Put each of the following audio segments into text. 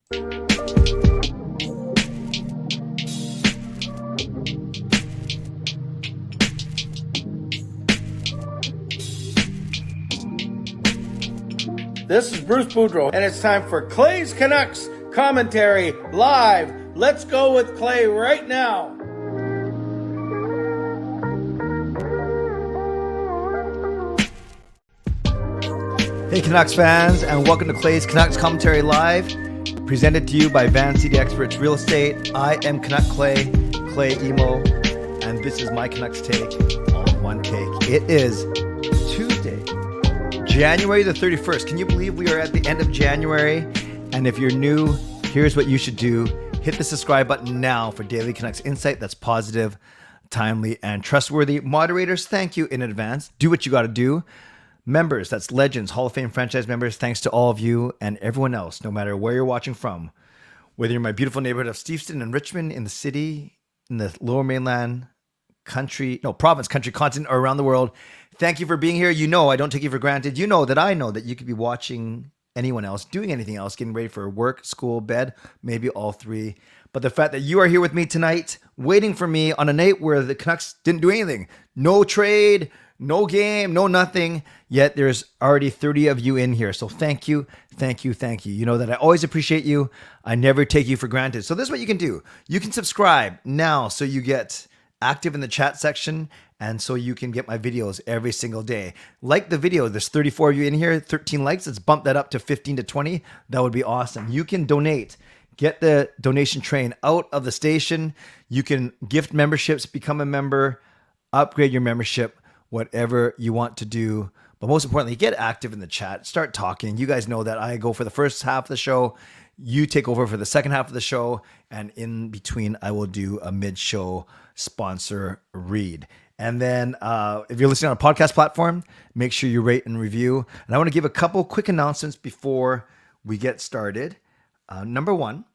This is Bruce Boudreau, and it's time for Clay's Canucks commentary live. Let's go with Clay right now. Hey Canucks fans, and welcome to Clay's Canucks Commentary Live, presented to you by Van City Experts Real Estate. I am Canuck Clay, Clay Emo, and this is my Canucks take on one take. It is Tuesday, January the 31st. Can you believe we are at the end of January? And if you're new, here's what you should do. Hit the subscribe button now for daily Canucks insight that's positive, timely, and trustworthy. Moderators, thank you in advance. Do what you got to do. Members, that's legends, Hall of Fame franchise members, thanks to all of you and everyone else, no matter where you're watching from. Whether you're in my beautiful neighborhood of Steveston and Richmond, in the city, in the lower mainland, province, country, continent, or around the world, thank you for being here. You know I don't take you for granted. You know that you could be watching anyone else, doing anything else, getting ready for work, school, bed, maybe all three. But the fact that you are here with me tonight, waiting for me on a night where the Canucks didn't do anything, no trade, no game, no nothing, yet there's already 30 of you in here. So thank you, thank you, thank you. You know that I always appreciate you. I never take you for granted. So this is what you can do. You can subscribe now so you get active in the chat section, and so you can get my videos every single day. Like the video, there's 34 of you in here, 13 likes. Let's bump that up to 15 to 20. That would be awesome. You can donate. Get the donation train out of the station. You can gift memberships, become a member, upgrade your membership, whatever you want to do. But most importantly, get active in the chat. Start talking. You guys know that I go for the first half of the show. You take over for the second half of the show. And in between, I will do a mid-show sponsor read. And then if you're listening on a podcast platform, make sure you rate and review. And I want to give a couple quick announcements before we get started. Number one,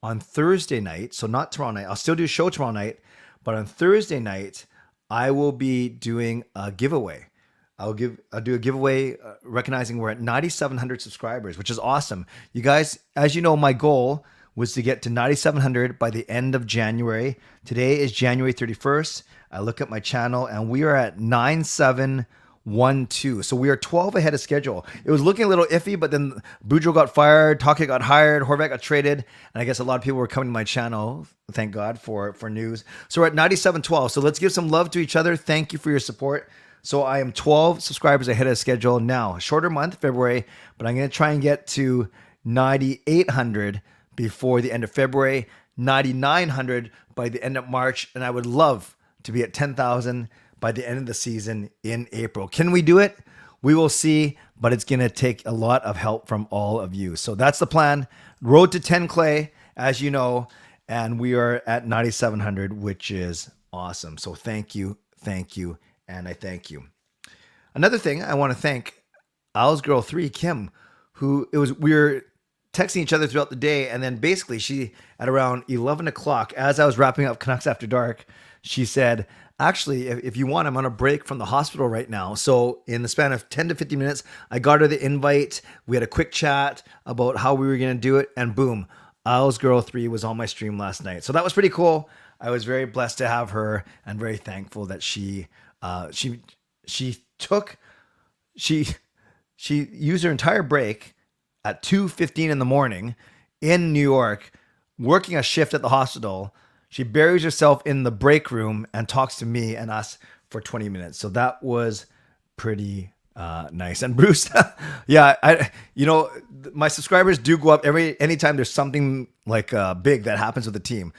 on Thursday night, so not tomorrow night, I'll still do a show tomorrow night, but on Thursday night, I will be doing a giveaway. I'll do a giveaway recognizing we're at 9,700 subscribers, which is awesome. You guys, as you know, my goal was to get to 9,700 by the end of January. Today is January 31st. I look at my channel and we are at 9,712. So we are 12 ahead of schedule. It was looking a little iffy, but then Boudreau got fired, Talkett got hired, Horvat got traded, and I guess a lot of people were coming to my channel. Thank God for news. So we're at 9,712. So let's give some love to each other. Thank you for your support. So I am 12 subscribers ahead of schedule now. Shorter month, February, but I'm going to try and get to 9,800 before the end of February, 9,900 by the end of March, and I would love to be at 10,000 by the end of the season in April. Can we do it? We will see, but it's going to take a lot of help from all of you. So that's the plan. Road to 10 Clay, as you know, and we are at 9,700, which is awesome. So thank you, and I thank you. Another thing, I want to thank LSGirl3, Kim, we were texting each other throughout the day, and then basically she, at around 11 o'clock, as I was wrapping up Canucks After Dark, she said, actually, if you want, I'm on a break from the hospital right now. So in the span of 10 to 15 minutes, I got her the invite. We had a quick chat about how we were going to do it, and boom, LSGirl3 was on my stream last night. So that was pretty cool. I was very blessed to have her and very thankful that she used her entire break at 2:15 in the morning in New York, working a shift at the hospital. She buries herself in the break room and talks to me and us for 20 minutes. So that was pretty nice. And Bruce, yeah, my subscribers do go up anytime there's something like big that happens with the team.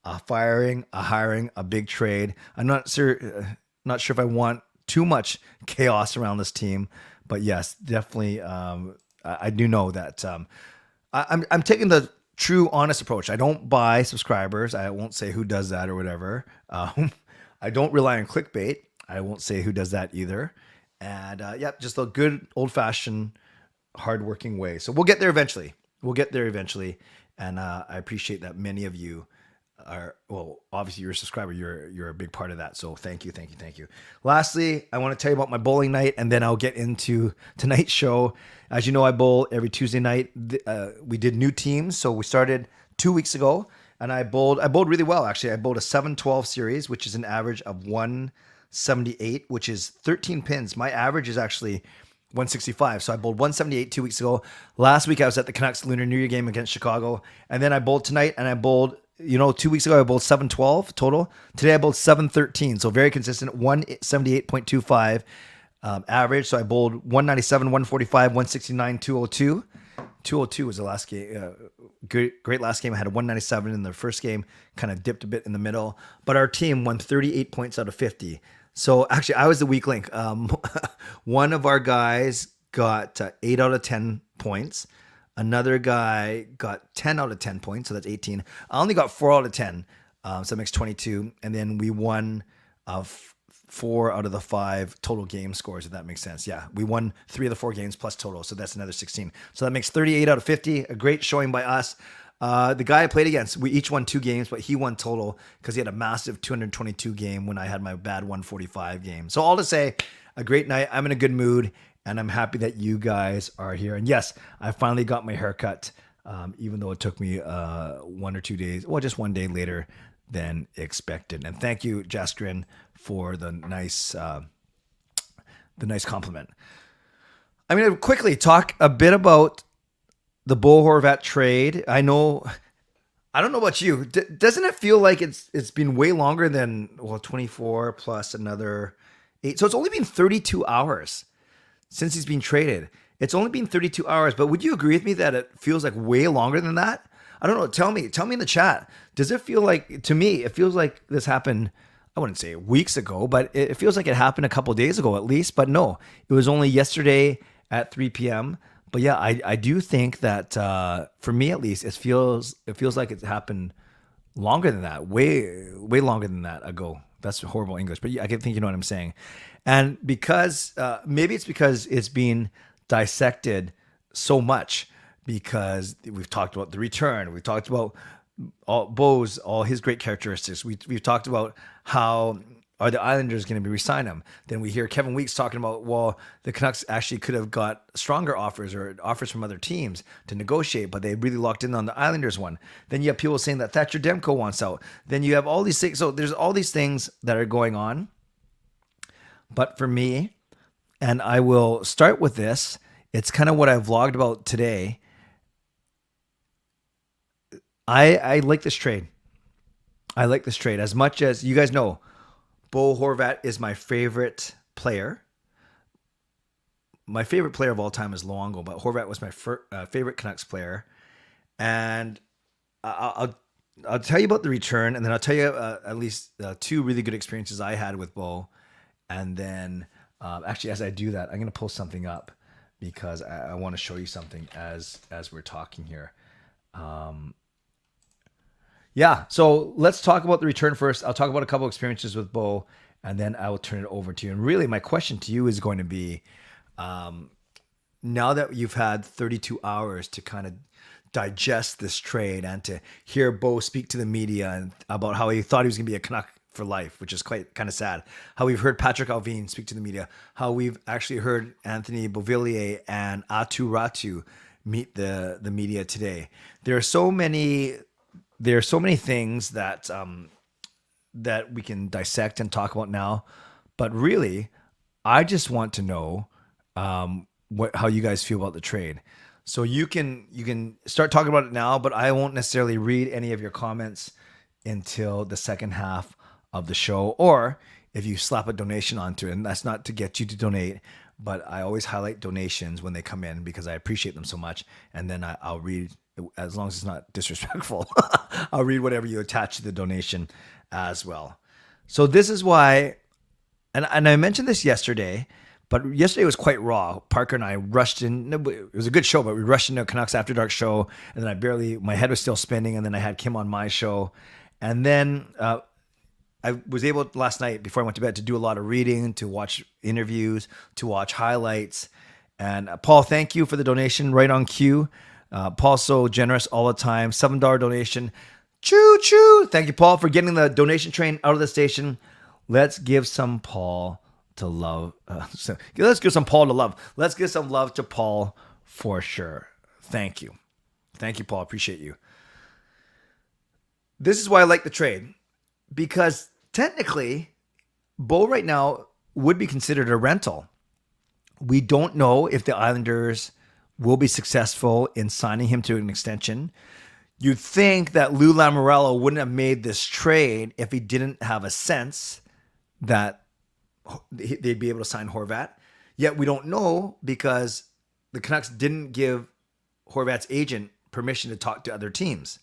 A firing, a hiring, a big trade. I'm not sure if I want too much chaos around this team, but yes, definitely. I do know that I'm taking the true, honest approach. I don't buy subscribers. I won't say who does that or whatever. I don't rely on clickbait. I won't say who does that either. And just a good old-fashioned, hardworking way. So we'll get there eventually. And I appreciate that many of you obviously you're a subscriber. You're a big part of that. So thank you. Lastly, I want to tell you about my bowling night, and then I'll get into tonight's show. As you know, I bowl every Tuesday night. We did new teams, so we started 2 weeks ago, and I bowled really well. Actually, I bowled a 7-12 series, which is an average of 178, which is 13 pins. My average is actually 165. So I bowled 178 2 weeks ago. Last week I was at the Canucks Lunar New Year game against Chicago. And then I bowled tonight, and I bowled, 2 weeks ago I bowled 712 total. Today I bowled 713. So very consistent, 178.25 average. So I bowled 197, 145, 169, 202. 202 was the last game. Great last game. I had a 197 in the first game, kind of dipped a bit in the middle. But our team won 38 points out of 50. So actually, I was the weak link. One of our guys got 8 out of 10 points. Another guy got 10 out of 10 points, so that's 18. I only got 4 out of 10, so that makes 22. And then we won 4 out of the 5 total game scores, if that makes sense. Yeah, we won 3 of the 4 games plus total, so that's another 16. So that makes 38 out of 50, a great showing by us. The guy I played against, we each won 2 games, but he won total because he had a massive 222 game when I had my bad 145 game. So all to say, a great night. I'm in a good mood, and I'm happy that you guys are here. And yes, I finally got my haircut, even though it took me 1 or 2 days, well, just 1 day later than expected. And thank you, Jaskrin, for the nice compliment. I'm going to quickly talk a bit about the Bo Horvat trade. I don't know about you. Doesn't it feel like it's been way longer than 24 plus another 8? So it's only been 32 hours since he's been traded. It's only been 32 hours, but would you agree with me that it feels like way longer than that? I don't know. Tell me in the chat. Does it feel like, to me, it feels like this happened, I wouldn't say weeks ago, but it feels like it happened a couple of days ago at least. But no, it was only yesterday at 3 p.m. But yeah, I do think that for me at least, it feels like it's happened longer than that, way longer than that ago. That's horrible English, but I can think you know what I'm saying. And because maybe it's because it's been dissected so much, because we've talked about the return, we've talked about all his great characteristics. We've talked about how are the Islanders going to be re-sign him? Then we hear Kevin Weeks talking about, well, the Canucks actually could have got stronger offers or offers from other teams to negotiate, but they really locked in on the Islanders one. Then you have people saying that Thatcher Demko wants out. Then you have all these things. So there's all these things that are going on. But for me, and I will start with this, it's kind of what I vlogged about today. I like this trade. I like this trade as much as you guys know. Bo Horvat is my favorite player. My favorite player of all time is Luongo, but Horvat was my favorite Canucks player. And I'll tell you about the return, and then I'll tell you at least 2 really good experiences I had with Bo. And then actually, as I do that, I'm going to pull something up because I want to show you something as we're talking here. Yeah, so let's talk about the return first. I'll talk about a couple experiences with Bo, and then I will turn it over to you. And really, my question to you is going to be, now that you've had 32 hours to kind of digest this trade and to hear Bo speak to the media and about how he thought he was going to be a Canuck for life, which is quite kind of sad. How we've heard Patrick Alvin speak to the media. How we've actually heard Anthony Beauvillier and Atu Ratu meet the media today. There are so many things that that we can dissect and talk about now, but really, I just want to know how you guys feel about the trade. So you can start talking about it now, but I won't necessarily read any of your comments until the second half of the show, or if you slap a donation onto it. And that's not to get you to donate, but I always highlight donations when they come in because I appreciate them so much, and then I'll read. As long as it's not disrespectful, I'll read whatever you attach to the donation as well. So this is why, and I mentioned this yesterday, but yesterday was quite raw. Parker and I rushed in. It was a good show, but we rushed into a Canucks After Dark show, and then my head was still spinning, and then I had Kim on my show. And then I was able last night, before I went to bed, to do a lot of reading, to watch interviews, to watch highlights. And Paul, thank you for the donation right on cue. Paul's so generous all the time. $7 donation. Choo choo. Thank you, Paul, for getting the donation train out of the station. Let's give some Paul to love. Let's give some Paul to love. Let's give some love to Paul for sure. Thank you. Thank you, Paul. Appreciate you. This is why I like the trade. Because technically, Bo right now would be considered a rental. We don't know if the Islanders will be successful in signing him to an extension. You'd think that Lou Lamoriello wouldn't have made this trade if he didn't have a sense that they'd be able to sign Horvat. Yet we don't know because the Canucks didn't give Horvat's agent permission to talk to other teams.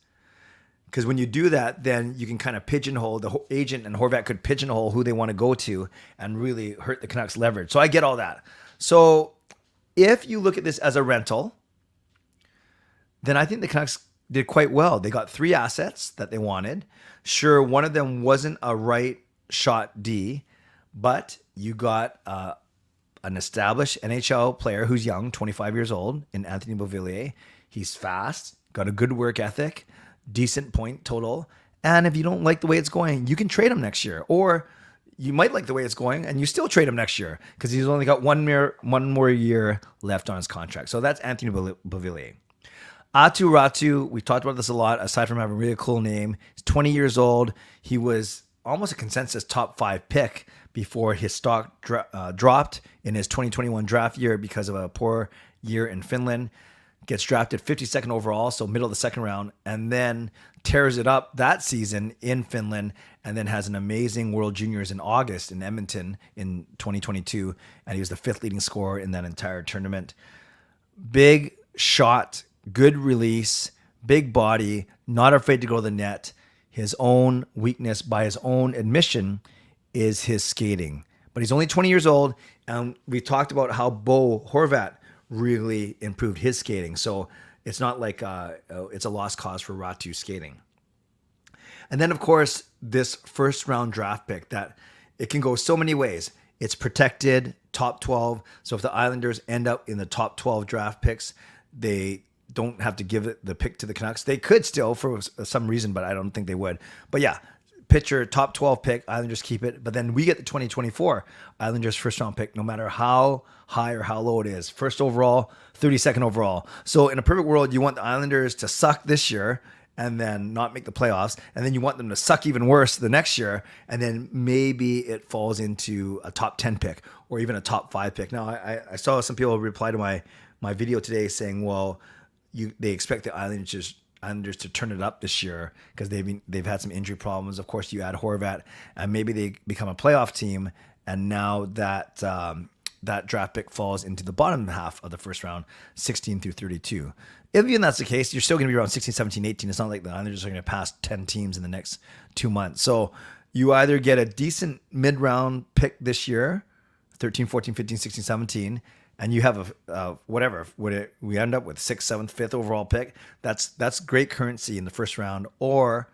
Because when you do that, then you can kind of pigeonhole the agent, and Horvat could pigeonhole who they want to go to and really hurt the Canucks' leverage. So I get all that. So if you look at this as a rental, then I think the Canucks did quite well. They got 3 assets that they wanted. Sure, one of them wasn't a right shot D, but you got an established NHL player who's young, 25 years old, in Anthony Beauvillier. He's fast, got a good work ethic, decent point total. And if you don't like the way it's going, you can trade him next year. Or you might like the way it's going and you still trade him next year because he's only got one more year left on his contract. So that's Anthony Beauvillier. Aatu Räty, we talked about this a lot, aside from having a really cool name. He's 20 years old. He was almost a consensus top 5 pick before his stock dropped in his 2021 draft year because of a poor year in Finland. Gets drafted 52nd overall, so middle of the second round, and then tears it up that season in Finland, and then has an amazing World Juniors in August in Edmonton in 2022, and he was the 5th leading scorer in that entire tournament. Big shot, good release, big body, not afraid to go to the net. His own weakness, by his own admission, is his skating. But he's only 20 years old, and we talked about how Bo Horvat really improved his skating. So it's not like it's a lost cause for Räty skating. And then, of course, this first round draft pick that it can go so many ways. It's protected, top 12. So if the Islanders end up in the top 12 draft picks, they don't have to give it the pick to the Canucks. They could still for some reason, but I don't think they would. But yeah, pitcher, top 12 pick, Islanders keep it. But then we get the 2024 Islanders first round pick, no matter how high or how low it is. First overall, 32nd overall. So in a perfect world, you want the Islanders to suck this year and then not make the playoffs. And then you want them to suck even worse the next year. And then maybe it falls into a top 10 pick or even a top 5 pick. Now, I saw some people reply to my video today saying, well, they expect the Islanders to turn it up this year because they've had some injury problems. Of course, you add Horvat, and maybe they become a playoff team. And now that that draft pick falls into the bottom half of the first round, 16 through 32. If even that's the case, you're still going to be around 16, 17, 18. It's not like the Islanders are going to pass 10 teams in the next 2 months. So you either get a decent mid-round pick this year, 13, 14, 15, 16, 17, and you have whatever, we end up with 6th, 7th, 5th overall pick, that's great currency in the first round. Or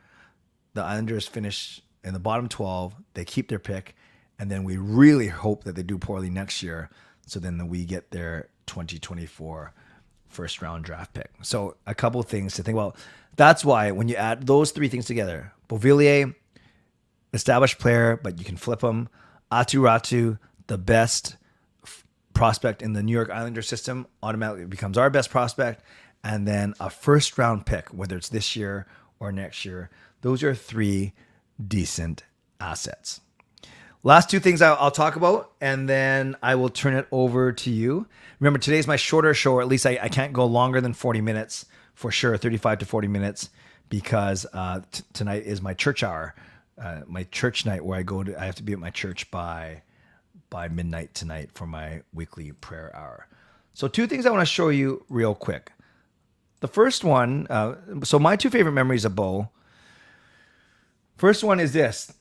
the Islanders finish in the bottom 12, they keep their pick, and then we really hope that they do poorly next year, so then we get their 2024 first round draft pick. So a couple of things to think about. That's why when you add those 3 things together, Beauvillier, established player, but you can flip him. Aatu Räty, the best prospect in the New York Islanders system, automatically becomes our best prospect. And then a first round pick, whether it's this year or next year. Those are 3 decent assets. Last 2 things I'll talk about, and then I will turn it over to you. Remember, today's my shorter show, or at least I can't go longer than 40 minutes, for sure, 35 to 40 minutes, because tonight is my church hour, my church night where I have to be at my church by midnight tonight for my weekly prayer hour. So 2 things I want to show you real quick. The first one, so my 2 favorite memories of Bo. First one is this.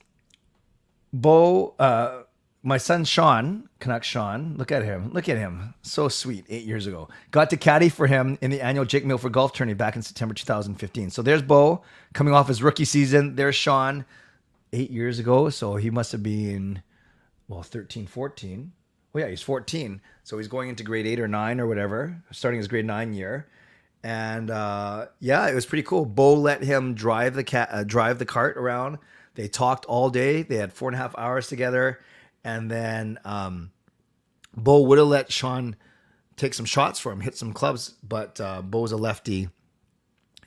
Bo, my son Sean, Canuck Sean, look at him, so sweet, 8 years ago. Got to caddy for him in the annual Jake Milford Golf Tourney back in September 2015. So there's Bo coming off his rookie season. There's Sean 8 years ago, so he must have been, 13, 14. Well, yeah, he's 14, so he's going into grade 8 or 9 or whatever, starting his grade 9 year. And yeah, it was pretty cool. Bo let him drive the cart around. They talked all day. They had 4.5 hours together, and then Bo would have let Sean take some shots for him, hit some clubs, but Bo's a lefty,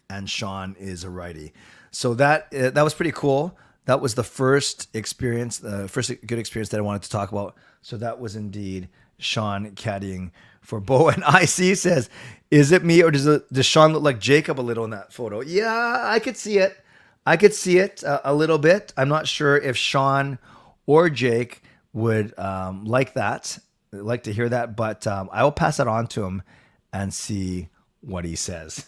and Sean is a righty. So that was pretty cool. That was the first experience, the first good experience that I wanted to talk about. So that was indeed Sean caddying for Bo. And IC says, is it me or does Sean look like Jacob a little in that photo? Yeah, I could see it. I could see it a little bit. I'm not sure if Sean or Jake would like to hear that, but I will pass that on to him and see what he says.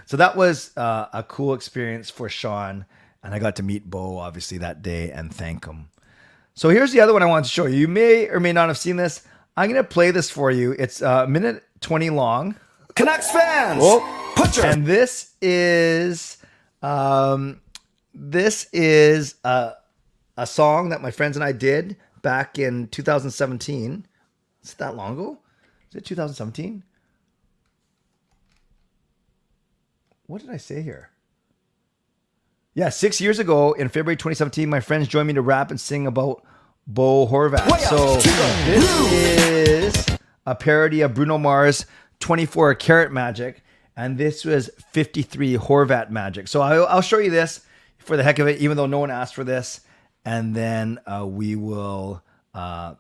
So that was a cool experience for Sean, and I got to meet Bo obviously that day and thank him. So here's the other one I wanted to show you. You may or may not have seen this. I'm going to play this for you. It's a minute 20 long. Canucks fans, put your... And this is a song that my friends and I did back in 2017. Is it that long ago? Is it 2017? What did I say here? Yeah, 6 years ago in February 2017, my friends joined me to rap and sing about Bo Horvat. So this is a parody of Bruno Mars' 24 Karat Magic, and this was 53 Horvat Magic. So I'll show you this for the heck of it, even though no one asked for this, and then we will go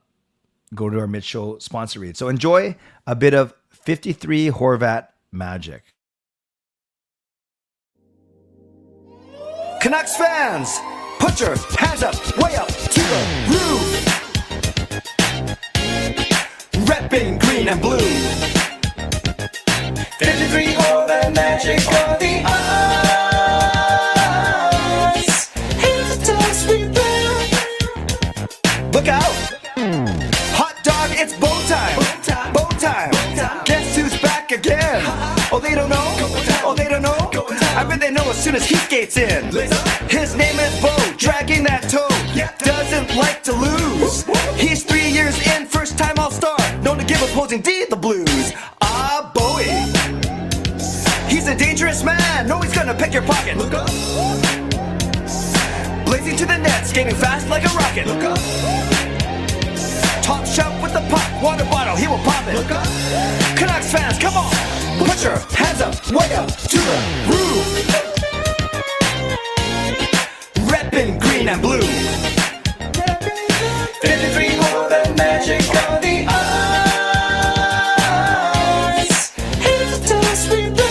to our mid-show sponsor read. So enjoy a bit of 53 Horvat Magic. Canucks fans, put your hands up, way up to the roof. Repping green and blue. 53 Horvat Magic on the ice. Here's a toast with them. Look out! Hot dog, it's bow time. Bow time. Guess who's back again? Oh, they don't know? Oh, they don't know? I bet they know as soon as he skates in. His name is Bo, dragging that toe. Doesn't like to lose. He's 3 years in, first time All-Star. Known to give opposing D the blues. Ah, Bowie. He's a dangerous man. No, he's gonna pick your pocket. Look up. Blazing to the net, skating fast like a rocket. Look up. Top shelf with the pop, water bottle, he will pop it. Look up. Canucks fans, come on. Put your hands up, way up to the roof. Reppin' green and blue. 53 Horvat Magic on the ice. Here's a toast with them.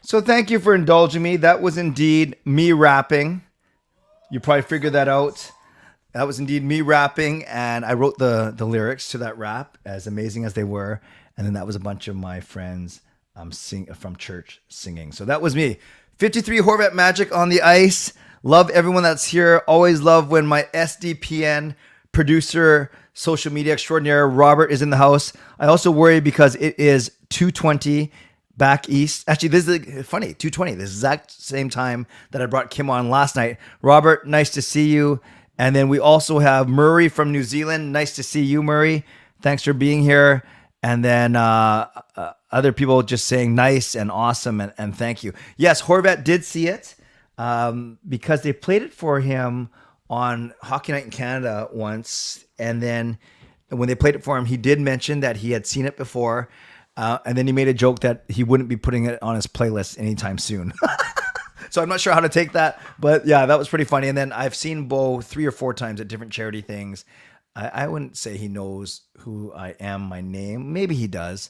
So thank you for indulging me. That was indeed me rapping. You probably figured that out. That was indeed me rapping, and I wrote the lyrics to that rap, as amazing as they were. And then that was a bunch of my friends from church singing. So that was me. 53 Horvat Magic on the ice. Love everyone that's here. Always love when my SDPN producer, social media extraordinaire, Robert is in the house. I also worry because it is 2:20 back east. Actually, this is funny, 2:20, the exact same time that I brought Kim on last night. Robert, nice to see you. And then we also have Murray from New Zealand. Nice to see you, Murray. Thanks for being here. And then other people just saying nice and awesome and thank you. Yes, Horvat did see it because they played it for him on Hockey Night in Canada once. And then when they played it for him, he did mention that he had seen it before. And then he made a joke that he wouldn't be putting it on his playlist anytime soon. So I'm not sure how to take that, but yeah, that was pretty funny. And then I've seen Bo 3 or 4 times at different charity things. I wouldn't say he knows who I am, my name. Maybe he does.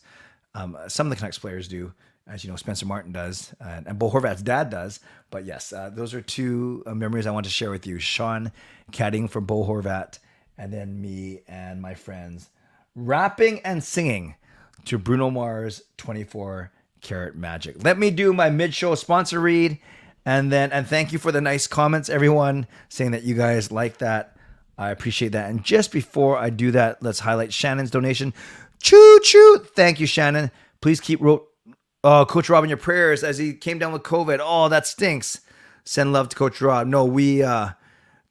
Some of the Canucks players do, as you know, Spencer Martin does, and Bo Horvat's dad does. But yes, those are 2 memories I want to share with you. Sean caddying for Bo Horvat, and then me and my friends rapping and singing to Bruno Mars' 24 Karat Magic. Let me do my mid-show sponsor read. And thank you for the nice comments, everyone, saying that you guys like that. I appreciate that. And just before I do that, let's highlight Shannon's donation. Choo choo. Thank you, Shannon. Please keep Coach Rob in your prayers as he came down with COVID. Oh, that stinks. Send love to Coach Rob. No, we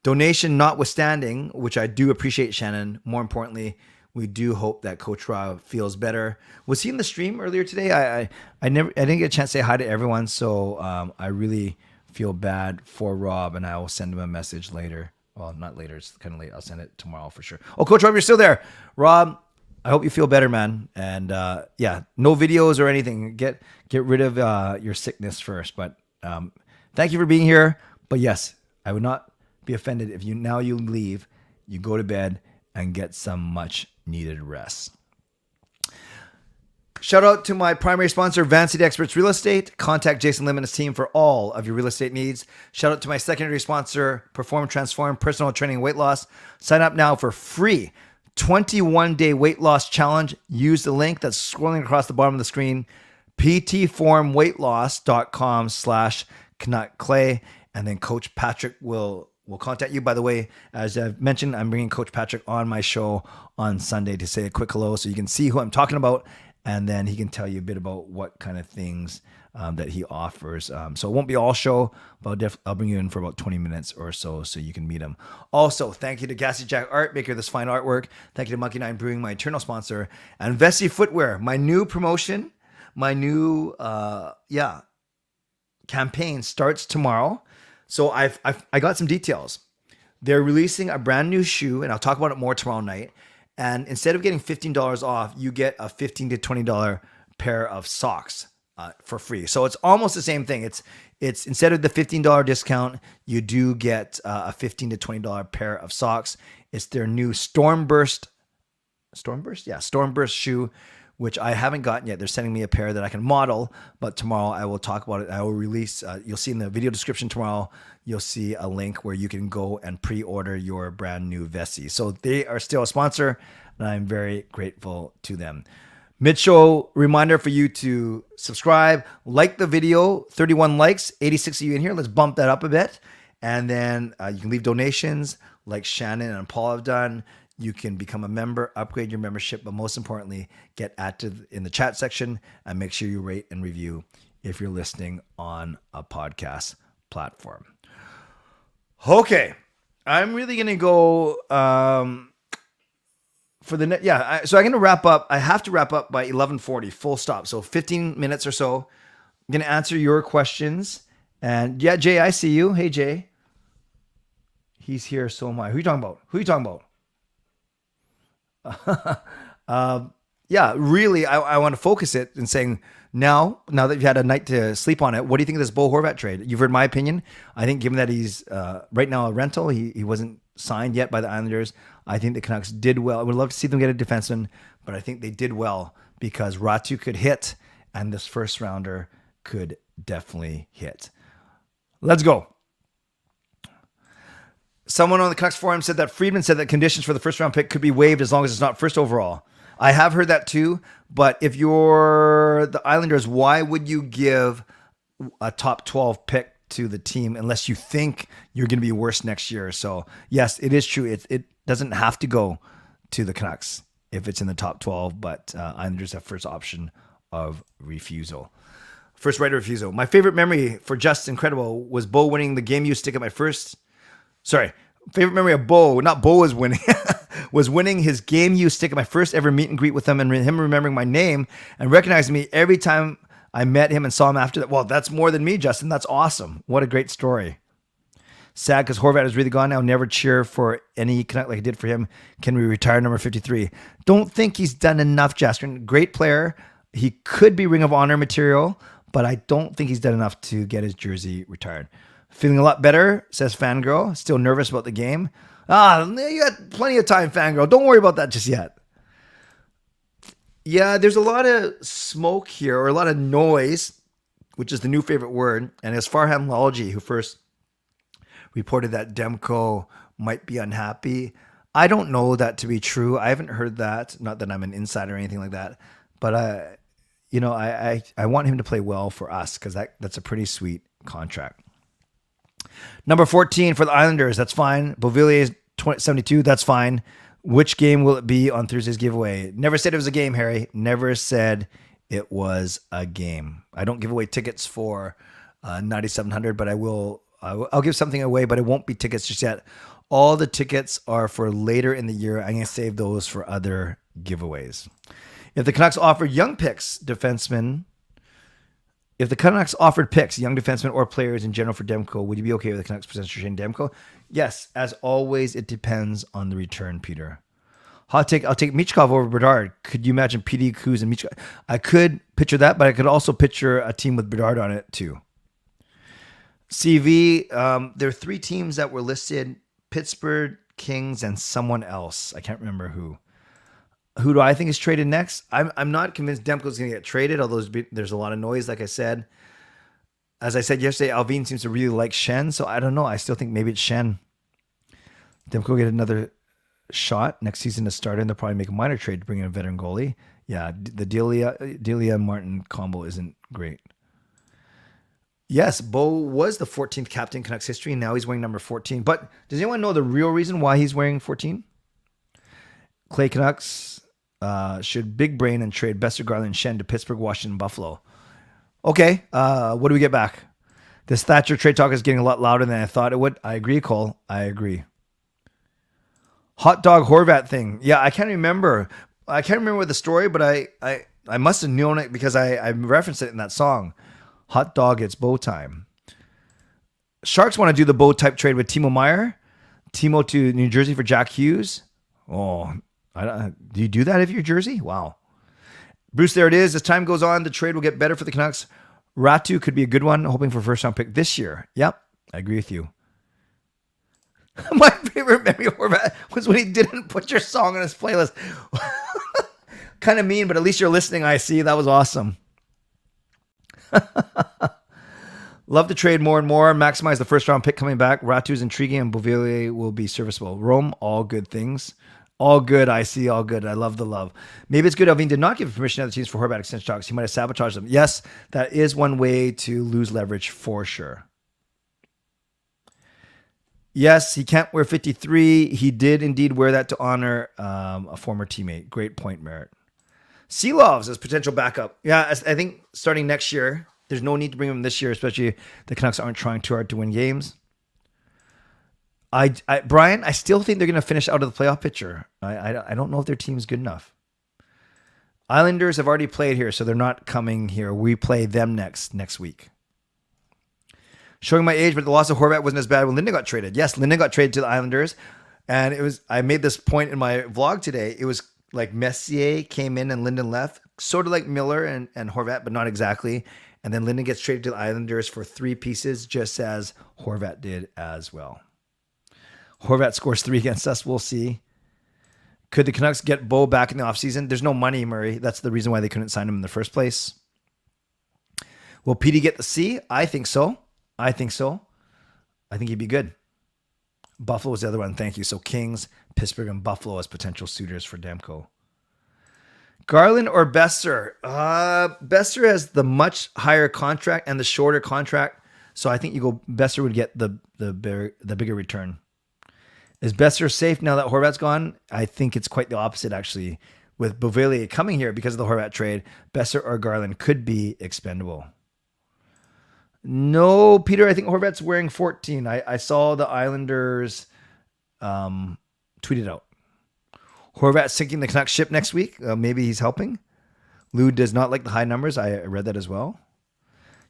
Donation notwithstanding, which I do appreciate, Shannon. More importantly, we do hope that Coach Rob feels better. Was he in the stream earlier today? I didn't get a chance to say hi to everyone, so I really feel bad for Rob, and I will send him a message later. Well, not later. It's kind of late. I'll send it tomorrow for sure. Oh, Coach Rob, you're still there. Rob, I hope you feel better, man. And yeah, no videos or anything. Get rid of your sickness first. But thank you for being here. But yes, I would not be offended if you leave, you go to bed and get some much needed rest. Shout out to my primary sponsor, Van City Experts Real Estate. Contact Jason Lim and his team for all of your real estate needs. Shout out to my secondary sponsor, Perform Transform Personal Training and Weight Loss. Sign up now for free 21-day weight loss challenge. Use the link that's scrolling across the bottom of the screen, ptformweightloss.com/Canuck Clay. And then Coach Patrick will contact you. By the way, as I've mentioned, I'm bringing Coach Patrick on my show on Sunday to say a quick hello so you can see who I'm talking about. And then he can tell you a bit about what kind of things that he offers. So it won't be all show, but I'll bring you in for about 20 minutes or so you can meet him. Also, thank you to Gassy Jack Art, maker of this fine artwork. Thank you to Monkey Nine Brewing, my eternal sponsor. And Vessi Footwear, my new promotion, my new campaign starts tomorrow. So I got some details. They're releasing a brand new shoe, and I'll talk about it more tomorrow night. And instead of getting $15 off, you get a $15 to $20 pair of socks for free. So it's almost the same thing. It's instead of the $15 discount, you do get a $15 to $20 pair of socks. It's their new Stormburst shoe, which I haven't gotten yet. They're sending me a pair that I can model, but tomorrow I will talk about it. I will release, you'll see in the video description tomorrow, you'll see a link where you can go and pre-order your brand new Vessi. So they are still a sponsor, and I'm very grateful to them. Mid-show reminder for you to subscribe, like the video, 31 likes, 86 of you in here. Let's bump that up a bit. And then you can leave donations like Shannon and Paul have done. You can become a member, upgrade your membership, but most importantly, get active in the chat section and make sure you rate and review if you're listening on a podcast platform. Okay, I'm really going to go for the next. Yeah, so I'm going to wrap up. I have to wrap up by 11:40, full stop. So 15 minutes or so. I'm going to answer your questions. And yeah, Jay, I see you. Hey, Jay. He's here, so am I. Who are you talking about? Yeah, really, I want to focus it in saying now that you've had a night to sleep on it, what do you think of this Bo Horvat trade? You've heard my opinion. I think given that he's right now a rental, he wasn't signed yet by the Islanders. I think the Canucks did well. I would love to see them get a defenseman, but I think they did well because Ratu could hit and this first rounder could definitely hit. Let's go. Someone on the Canucks forum said that Friedman said that conditions for the first round pick could be waived as long as it's not first overall. I have heard that too, but if you're the Islanders, why would you give a top 12 pick to the team unless you think you're going to be worse next year? So yes, it is true. It doesn't have to go to the Canucks if it's in the top 12, but Islanders have first option of refusal. First right of refusal. My favorite memory for Just Incredible was Bo winning the game you stick at my first. Sorry, favorite memory of Bo, not Bo was winning, was winning his game you stick at my first ever meet and greet with him and him remembering my name and recognizing me every time I met him and saw him after that. Well, that's more than me, Justin. That's awesome. What a great story. Sad because Horvat is really gone now. Never cheer for any Canuck like I did for him. Can we retire number 53? Don't think he's done enough, Jasper. Great player. He could be Ring of Honor material, but I don't think he's done enough to get his jersey retired. Feeling a lot better, says Fangirl. Still nervous about the game. You got plenty of time, Fangirl. Don't worry about that just yet. Yeah, there's a lot of smoke here, or a lot of noise, which is the new favorite word. And it's Farhamology who first reported that Demko might be unhappy. I don't know that to be true. I haven't heard that. Not that I'm an insider or anything like that. But I want him to play well for us because that's a pretty sweet contract. Number 14 for the Islanders, that's fine. Beauvilliers 72, that's fine. Which game will it be on Thursday's giveaway? Never said it was a game, Harry. Never said it was a game. I don't give away tickets for 9,700, but I will I'll give something away, but it won't be tickets just yet. All the tickets are for later in the year. I'm going to save those for other giveaways. If the Canucks offered young picks, defensemen, if the Canucks offered picks, young defensemen or players in general for Demko, would you be okay with the Canucks potential Shane Demko? Yes, as always, it depends on the return, Peter. Hot take, I'll take Michkov over Bedard. Could you imagine PD, Kuz, and Michkov? I could picture that, but I could also picture a team with Bedard on it too. CV, there are 3 teams that were listed: Pittsburgh, Kings, and someone else. I can't remember who. Who do I think is traded next? I'm not convinced Demko's going to get traded, although there's a lot of noise, like I said. As I said yesterday, Alvin seems to really like Schenn, so I don't know. I still think maybe it's Schenn. Demko get another shot next season to start, and they'll probably make a minor trade to bring in a veteran goalie. Yeah, the Delia Martin combo isn't great. Yes, Bo was the 14th captain in Canucks history, and now he's wearing number 14. But does anyone know the real reason why he's wearing 14? Clay Canucks should big brain and trade Besser, Garland, Schenn to Pittsburgh, Washington, Buffalo. Okay, what do we get back? This Thatcher trade talk is getting a lot louder than I thought it would. I agree, Cole. I agree. Hot dog Horvat thing. Yeah, I can't remember. I can't remember the story, but I must have known it because I referenced it in that song. Hot dog, it's bow time. Sharks want to do the bow type trade with Timo Meier. Timo to New Jersey for Jack Hughes. Oh, do you do that if you're Jersey? Wow. Bruce, there it is. As time goes on, the trade will get better for the Canucks. Ratu could be a good one, hoping for first round pick this year. Yep, I agree with you. My favorite memory of Horvat was when he didn't put your song on his playlist. Kind of mean, but at least you're listening, I see. That was awesome. Love to trade more and more. Maximize the first round pick coming back. Ratu is intriguing and Beauvillier will be serviceable. Rome, all good things. All good, I see, all good. I love the love. Maybe it's good Alvin did not give permission to other teams for Horvat extension talks. He might have sabotaged them. Yes, that is one way to lose leverage for sure. Yes, he can't wear 53. He did indeed wear that to honor a former teammate. Great point, Merritt. Seelovs as potential backup. Yeah, I think starting next year, there's no need to bring him this year, especially the Canucks aren't trying too hard to win games. Brian, I still think they're going to finish out of the playoff picture. I don't know if their team's good enough. Islanders have already played here, so they're not coming here. We play them next week. Showing my age, but the loss of Horvat wasn't as bad when Linden got traded. Yes, Linden got traded to the Islanders, and I made this point in my vlog today. It was like Messier came in and Linden left, sort of like Miller and Horvat, but not exactly. And then Linden gets traded to the Islanders for 3 pieces, just as Horvat did as well. Horvat scores 3 against us. We'll see. Could the Canucks get Bo back in the offseason? There's no money, Murray. That's the reason why they couldn't sign him in the first place. Will PD get the C? I think so. I think he'd be good. Buffalo was the other one. Thank you. So Kings, Pittsburgh, and Buffalo as potential suitors for Demko. Garland or Besser? Besser has the much higher contract and the shorter contract. So I think Besser would get the bigger return. Is Besser safe now that Horvat's gone? I think it's quite the opposite, actually. With Beauvillier coming here because of the Horvat trade, Besser or Garland could be expendable. No, Peter, I think Horvat's wearing 14. I saw the Islanders tweet it out. Horvat sinking the Canucks ship next week. Maybe he's helping. Lou does not like the high numbers. I read that as well.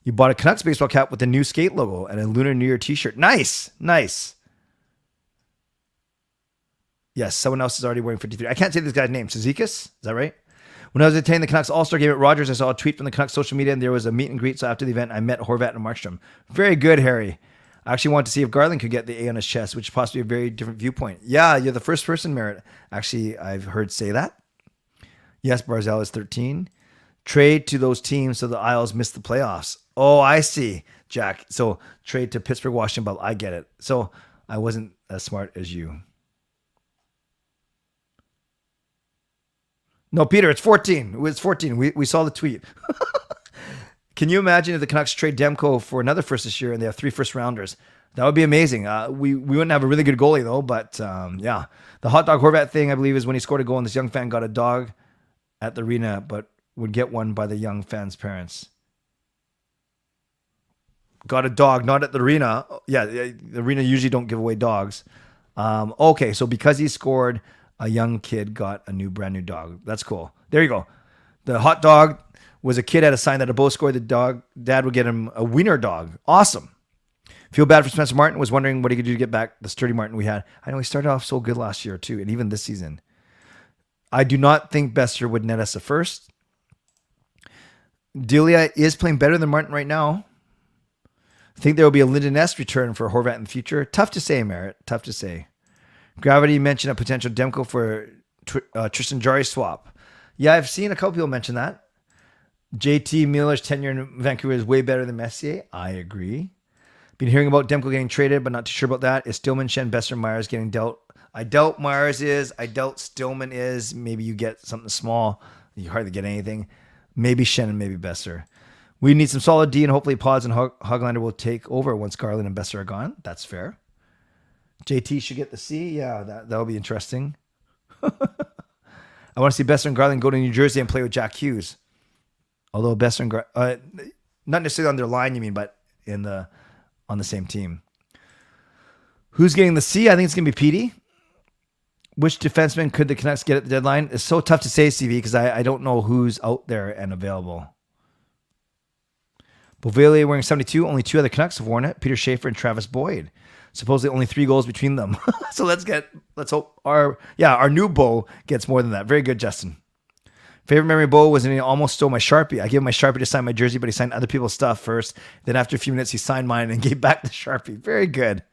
You bought a Canucks baseball cap with the new skate logo and a Lunar New Year t-shirt. Nice. Yes, someone else is already wearing 53. I can't say this guy's name. Cizikas? Is that right? When I was attending the Canucks All-Star game at Rogers, I saw a tweet from the Canucks social media, and there was a meet and greet. So after the event, I met Horvat and Markstrom. Very good, Harry. I actually wanted to see if Garland could get the A on his chest, which is possibly a very different viewpoint. Yeah, you're the first person, Merritt. Actually, I've heard say that. Yes, Barzal is 13. Trade to those teams so the Isles miss the playoffs. Oh, I see, Jack. So trade to Pittsburgh, Washington, but I get it. So I wasn't as smart as you. No, Peter, it's 14. It was 14. We saw the tweet. Can you imagine if the Canucks trade Demko for another first this year and they have 3 first-rounders? That would be amazing. We wouldn't have a really good goalie, though, but yeah. The hot dog Horvat thing, I believe, is when he scored a goal and this young fan got a dog at the arena, but would get one by the young fan's parents. got a dog, not at the arena. Yeah, the arena usually don't give away dogs. Okay, so because he scored, a young kid got a brand new dog. That's cool. There you go. The hot dog was a kid had a sign that a Bo scored. The dad would get him a wiener dog. Awesome. Feel bad for Spencer Martin. Was wondering what he could do to get back the sturdy Martin we had. I know he started off so good last year too, and even this season. I do not think Besser would net us a first. Delia is playing better than Martin right now. I think there will be a Linden S return for Horvat in the future. Tough to say, Merritt. Tough to say. Gravity mentioned a potential Demko for Tristan Jarry swap. Yeah, I've seen a couple people mention that. JT Miller's tenure in Vancouver is way better than Messier. I agree. Been hearing about Demko getting traded, but not too sure about that. Is Stillman, Shen, Besser, Myers getting dealt? I doubt Myers is. I doubt Stillman is. Maybe you get something small. You hardly get anything. Maybe Shen and maybe Besser. We need some solid D, and hopefully Pods and Hoglander will take over once Garland and Besser are gone. That's fair. JT should get the C. Yeah, that'll be interesting. I want to see Besser and Garland go to New Jersey and play with Jack Hughes. Although Besser and not necessarily on their line, you mean, but on the same team. Who's getting the C? I think it's going to be Petey. Which defenseman could the Canucks get at the deadline? It's so tough to say, CV, because I don't know who's out there and available. Bovellier wearing 72. Only 2 other Canucks have worn it. Peter Schaefer and Travis Boyd. Supposedly only 3 goals between them. So let's hope our new Bo gets more than that. Very good, Justin. Favorite memory of Bo was when he almost stole my Sharpie. I gave him my Sharpie to sign my jersey, but he signed other people's stuff first. Then after a few minutes, he signed mine and gave back the Sharpie. Very good.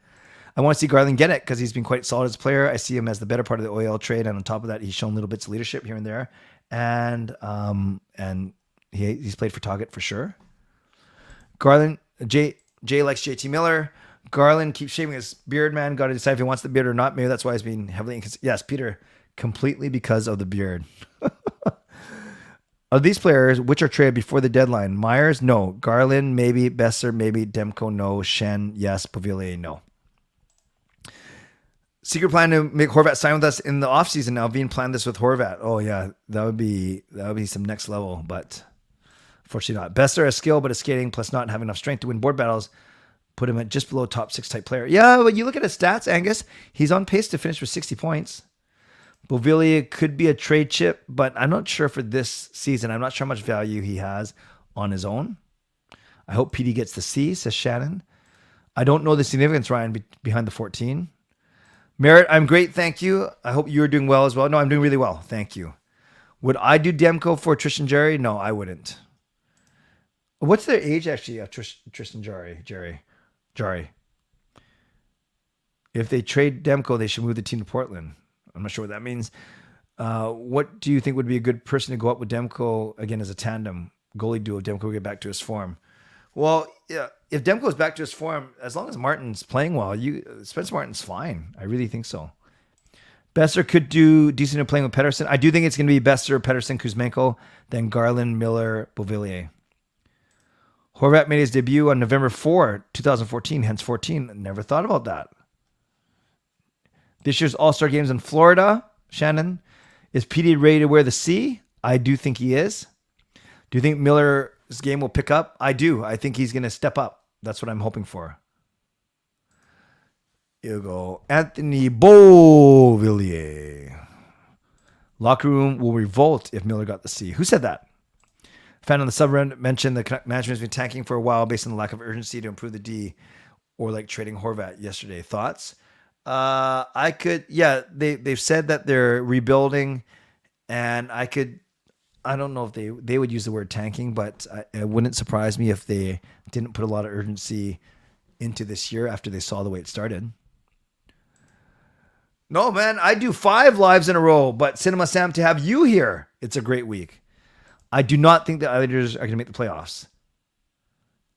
I want to see Garland get it because he's been quite solid as a player. I see him as the better part of the OEL trade, and on top of that, he's shown little bits of leadership here and there. And he's played for Target for sure. Garland, Jay likes JT Miller. Garland keeps shaving his beard, man. Got to decide if he wants the beard or not. Maybe that's why he's been heavily inconsistent. Yes, Peter, completely because of the beard. Of these players, which are traded before the deadline? Myers, no. Garland, maybe. Besser, maybe. Demko, no. Shen, yes. Pavillier, no. Secret plan to make Horvat sign with us in the offseason now. Being planned this with Horvat. Oh yeah, that would be some next level, but unfortunately not. Besser has skill, but his skating plus not having enough strength to win board battles put him at just below top 6 type player. Yeah, but you look at his stats, Angus. He's on pace to finish with 60 points. Bovillier could be a trade chip, but I'm not sure for this season. I'm not sure how much value he has on his own. I hope PD gets the C, says Shannon. I don't know the significance, Ryan, behind the 14. Merritt, I'm great, thank you. I hope you're doing well as well. No, I'm doing really well, thank you. Would I do Demko for Tristan Jarry? No, I wouldn't. What's their age, actually, of Tristan Jarry? If they trade Demko, they should move the team to Portland. I'm not sure what that means. What do you think would be a good person to go up with Demko, again, as a tandem? Goalie duo, Demko will get back to his form. Well, yeah, if Demko's back to his form, as long as Martin's playing well, Spencer Martin's fine. I really think so. Besser could do decent at playing with Pettersson. I do think it's going to be Besser, Pettersson, Kuzmenko, then Garland, Miller, Bovillier. Horvat made his debut on November 4, 2014, hence 14. Never thought about that. This year's All-Star Games in Florida, Shannon. Is PD ready to wear the C? I do think he is. Do you think Miller's game will pick up? I do. I think he's going to step up. That's what I'm hoping for. Here we go. Anthony Beauvillier. Locker room will revolt if Miller got the C. Who said that? Fan on the subreddit mentioned the management has been tanking for a while based on the lack of urgency to improve the D, or like trading Horvat yesterday. Thoughts? They've said that they're rebuilding, and I don't know if they would use the word tanking, but it wouldn't surprise me if they didn't put a lot of urgency into this year after they saw the way it started. No, man, I do 5 lives in a row, but Cinema Sam, to have you here, it's a great week. I do not think the Islanders are going to make the playoffs.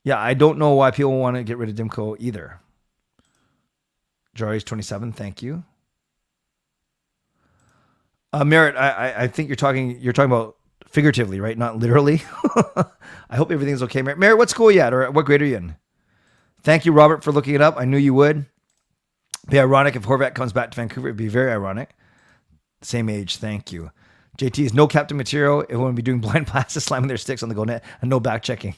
Yeah, I don't know why people want to get rid of Demko either. Jari's 27. Thank you. Merritt, I think you're talking about figuratively, right? Not literally. I hope everything's okay. Merritt, what school are you at, or what grade are you in? Thank you, Robert, for looking it up. I knew you would. It'd be ironic if Horvat comes back to Vancouver. It'd be very ironic. Same age. Thank you. JT is no captain material. It won't be doing blind passes, slamming their sticks on the goal net, and no back checking.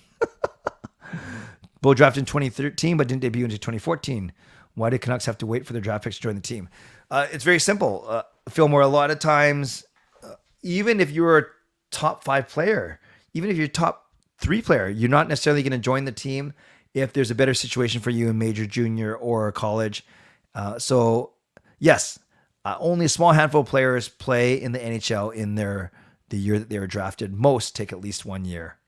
Bo drafted in 2013, but didn't debut until 2014. Why did Canucks have to wait for their draft picks to join the team? It's very simple. Fillmore, a lot of times, even if you're a top 5 player, even if you're top 3 player, you're not necessarily going to join the team if there's a better situation for you in major, junior, or college. So yes, only a small handful of players play in the NHL in the year that they were drafted. Most take at least 1 year.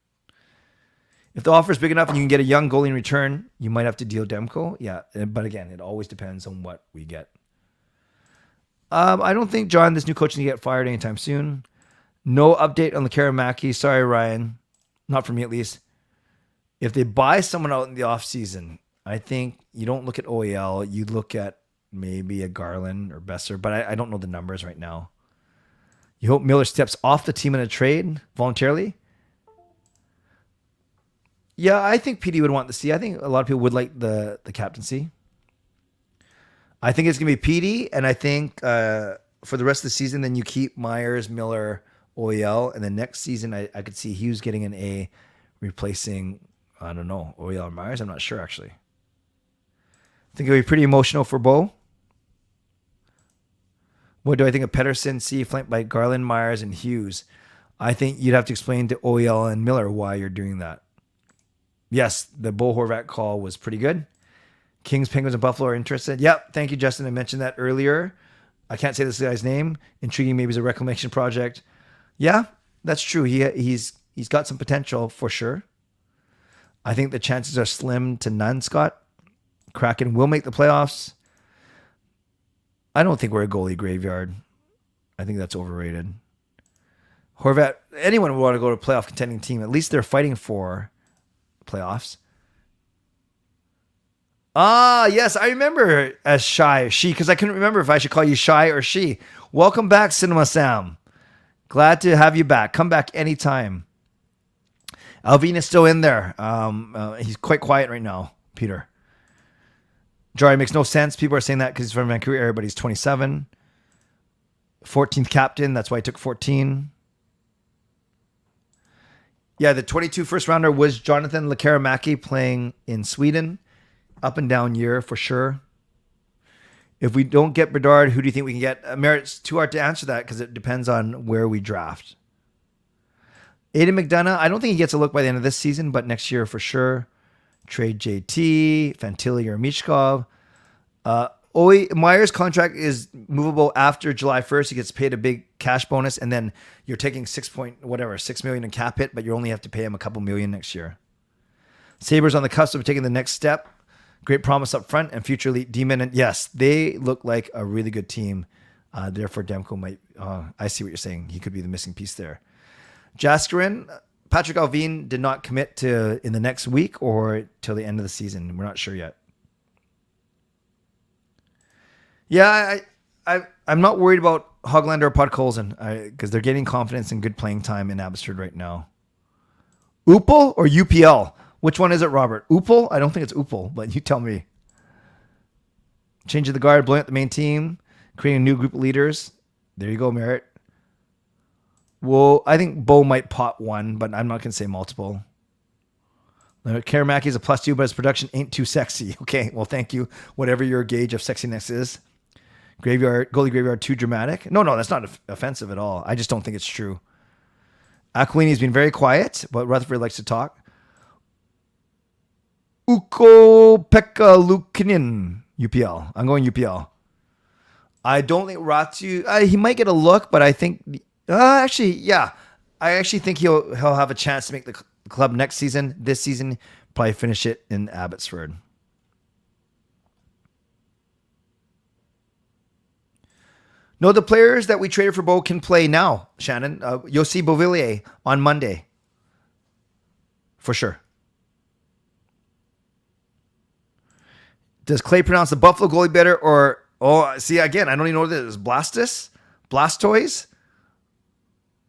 If the offer is big enough and you can get a young goalie in return, you might have to deal Demko. Yeah, but again, it always depends on what we get. I don't think, John, this new coach is going to get fired anytime soon. No update on the Karamaki. Sorry, Ryan. Not for me, at least. If they buy someone out in the offseason, I think you don't look at OEL. You look at maybe a Garland or Besser, but I don't know the numbers right now. You hope Miller steps off the team in a trade voluntarily? Yeah, I think PD would want to see. I think a lot of people would like the captaincy. I think it's going to be PD, and I think for the rest of the season, then you keep Myers, Miller, OEL, and then next season I could see Hughes getting an A, replacing, I don't know, OEL or Myers. I'm not sure, actually. I think it'll be pretty emotional for Bo. What do I think of Pettersson, C, flanked by Garland, Myers, and Hughes? I think you'd have to explain to OEL and Miller why you're doing that. Yes, the Bo Horvat call was pretty good. Kings, Penguins, and Buffalo are interested. Yep, thank you, Justin. I mentioned that earlier. I can't say this guy's name. Intriguing, maybe it's a reclamation project. Yeah, that's true. He's got some potential for sure. I think the chances are slim to none, Scott. Kraken will make the playoffs. I don't think we're a goalie graveyard. I think that's overrated. Horvat, anyone would want to go to a playoff contending team. At least they're fighting for playoffs. Yes, I remember as she, because I couldn't remember if I should call you Shy or she. Welcome back, Cinema Sam. Glad to have you back. Come back anytime. Alvin is still in there. He's quite quiet right now, Peter. Jari makes no sense. People are saying that because he's from Vancouver area, but he's 27. 14th captain. That's why he took 14. Yeah, the 22 first rounder was Jonathan Lekaramaki playing in Sweden. Up and down year for sure. If we don't get Bedard, who do you think we can get? Merritt's too hard to answer that because it depends on where we draft. Aiden McDonough, I don't think he gets a look by the end of this season, but next year for sure. Trade JT, Fantilli or Michkov. Myers' contract is movable after July 1st. He gets paid a big cash bonus, and then you're taking $6 million in cap hit, but you only have to pay him a couple million next year. Sabres on the cusp of taking the next step. Great promise up front and future elite D-men. And yes, they look like a really good team. Therefore, Demko might... I see what you're saying. He could be the missing piece there. Jaskarin, Patrick Alvin did not commit to in the next week or till the end of the season. We're not sure yet. Yeah, I'm not worried about Hoglander or Podkolzin because they're getting confidence and good playing time in Abbotsford right now. Upal or UPL? Which one is it, Robert? Upal? I don't think it's Upal, but you tell me. Changing the guard, blowing up the main team, creating a new group of leaders. There you go, Merritt. Well, I think Bo might pot one, but I'm not going to say multiple. Karamaki is a +2, but his production ain't too sexy. Okay, well, thank you. Whatever your gauge of sexiness is. Goalie graveyard too dramatic. No, that's not offensive at all. I just don't think it's true. Aquilini's been very quiet, but Rutherford likes to talk. Ukko-Pekka Luukkonen, UPL. I'm going UPL. I don't think Ratu... he might get a look, but I think... actually, yeah. I actually think he'll have a chance to make the club next season. This season, probably finish it in Abbotsford. No, the players that we traded for Bo can play now, Shannon. You'll see Beauvillier on Monday. For sure. Does Clay pronounce the Buffalo goalie better or... Oh, see, again, I don't even know what this is. Blastus? Blastoise?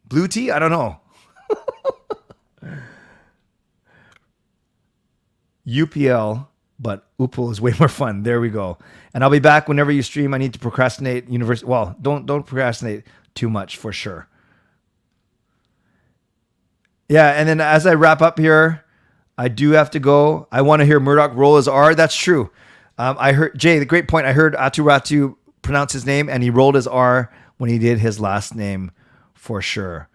Blue tea? I don't know. UPL, but Upal is way more fun. There we go. And I'll be back whenever you stream. I need to procrastinate. Well, don't procrastinate too much for sure. Yeah, and then as I wrap up here, I do have to go. I want to hear Murdoch roll his R. That's true. I heard Jay, the great point. I heard Atu Ratu pronounce his name, and he rolled his R when he did his last name for sure.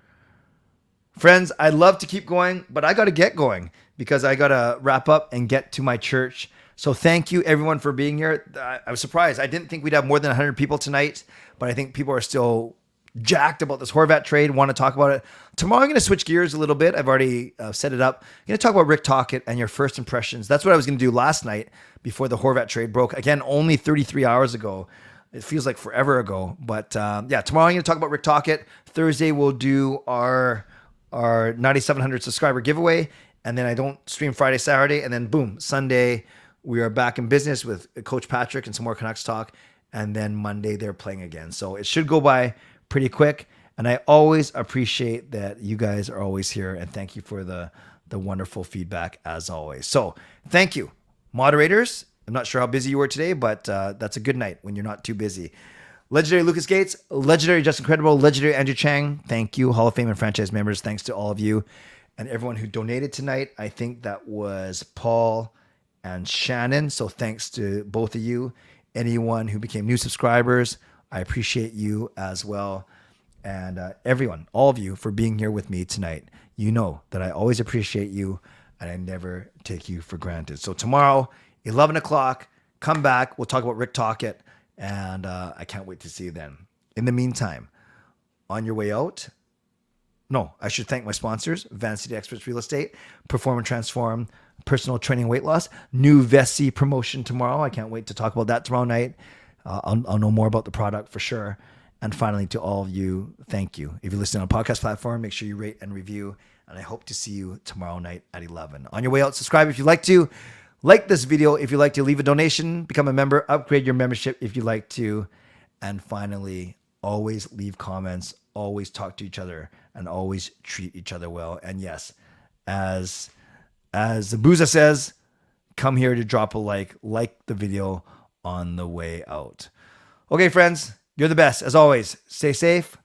Friends, I'd love to keep going, but I got to get going because I got to wrap up and get to my church. So thank you everyone for being here. I was surprised. I didn't think we'd have more than 100 people tonight, but I think people are still jacked about this Horvat trade, want to talk about it. Tomorrow I'm going to switch gears a little bit. I've already set it up. I'm going to talk about Rick Tocchet and your first impressions. That's what I was going to do last night before the Horvat trade broke. Again, only 33 hours ago. It feels like forever ago. But yeah, tomorrow I'm going to talk about Rick Tocchet. Thursday we'll do our 9,700 subscriber giveaway. And then I don't stream Friday, Saturday. And then boom, Sunday we are back in business with Coach Patrick and some more Canucks talk. And then Monday they're playing again. So it should go by pretty quick. And I always appreciate that you guys are always here. And thank you for the wonderful feedback as always. So thank you. Moderators, I'm not sure how busy you were today, but that's a good night when you're not too busy. Legendary Lucas Gates, legendary Justin Credible, legendary Andrew Chang. Thank you. Hall of Fame and franchise members. Thanks to all of you and everyone who donated tonight. I think that was Paul and Shannon. So thanks to both of you. Anyone who became new subscribers, I appreciate you as well. And everyone, all of you for being here with me tonight. You know that I always appreciate you and I never take you for granted. So tomorrow, 11 o'clock, come back. We'll talk about Rick Tocchet and I can't wait to see you then. In the meantime, on your way out, no, I should thank my sponsors, Van City Experts Real Estate, Perform and Transform, Personal Training Weight Loss, new Vessi promotion tomorrow. I can't wait to talk about that tomorrow night. I'll know more about the product for sure. And finally, to all of you, thank you. If you're listening on a podcast platform, make sure you rate and review. And I hope to see you tomorrow night at 11. On your way out, subscribe if you'd like to. Like this video if you'd like to. Leave a donation. Become a member. Upgrade your membership if you'd like to. And finally, always leave comments. Always talk to each other. And always treat each other well. And yes, as Zabuza says, come here to drop a like. Like the video on the way out. Okay, friends. You're the best. As always, stay safe,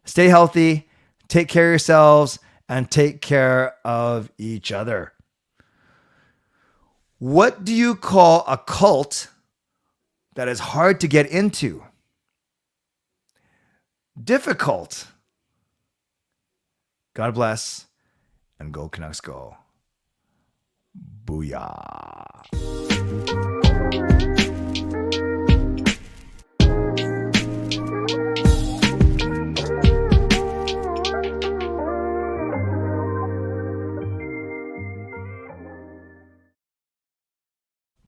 stay healthy, take care of yourselves, and take care of each other. What do you call a cult that is hard to get into? Difficult. God bless, and go Canucks go. Booyah.